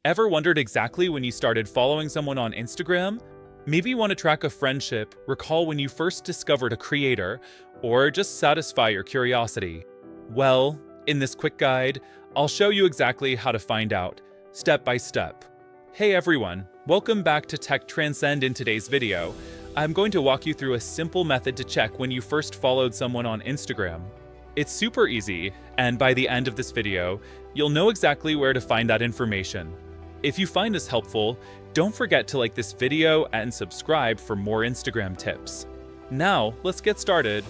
Ever wondered exactly when you started following someone on Instagram? Maybe you want to track a friendship, recall when you first discovered a creator, or just satisfy your curiosity. Well, in this quick guide, I'll show you exactly how to find out, step by step. Hey everyone, welcome back to Tech Transcend. In today's video, I'm going to walk you through a simple method to check when you first followed someone on Instagram. It's super easy, and by the end of this video, you'll know exactly where to find that information. If you find this helpful, don't forget to like this video and subscribe for more Instagram tips. Now, let's get started.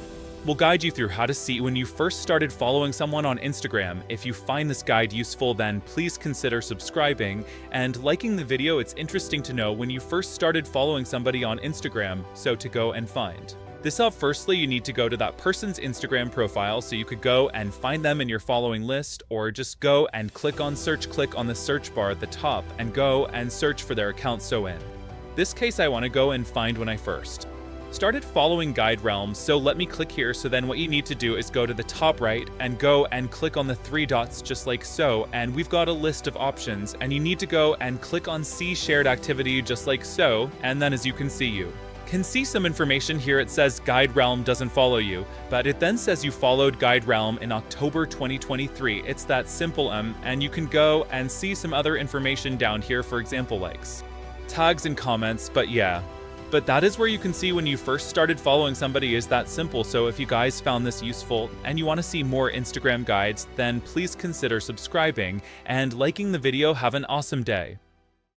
We'll guide you through how to see when you first started following someone on Instagram. If you find this guide useful, then please consider subscribing and liking the video. It's interesting to know when you first started following somebody on Instagram, so to go and find. This up, firstly, you need to go to that person's Instagram profile, so you could go and find them in your following list, or just go and click on search, click on the search bar at the top, and go and search for their account. So in this case, I want to go and find when I first started following Guide Realms, so let me click here. So then what you need to do is go to the top right and go and click on the three dots just like so, and we've got a list of options, and you need to go and click on See Shared Activity just like so, and then as you can see, you can see some information here. It says Guide Realm doesn't follow you, but it then says you followed Guide Realm in October 2023. It's that simple, and you can go and see some other information down here, for example, likes, tags, and comments. But that is where you can see when you first started following somebody. Is that simple. So if you guys found this useful and you want to see more Instagram guides, then please consider subscribing and liking the video. Have an awesome day.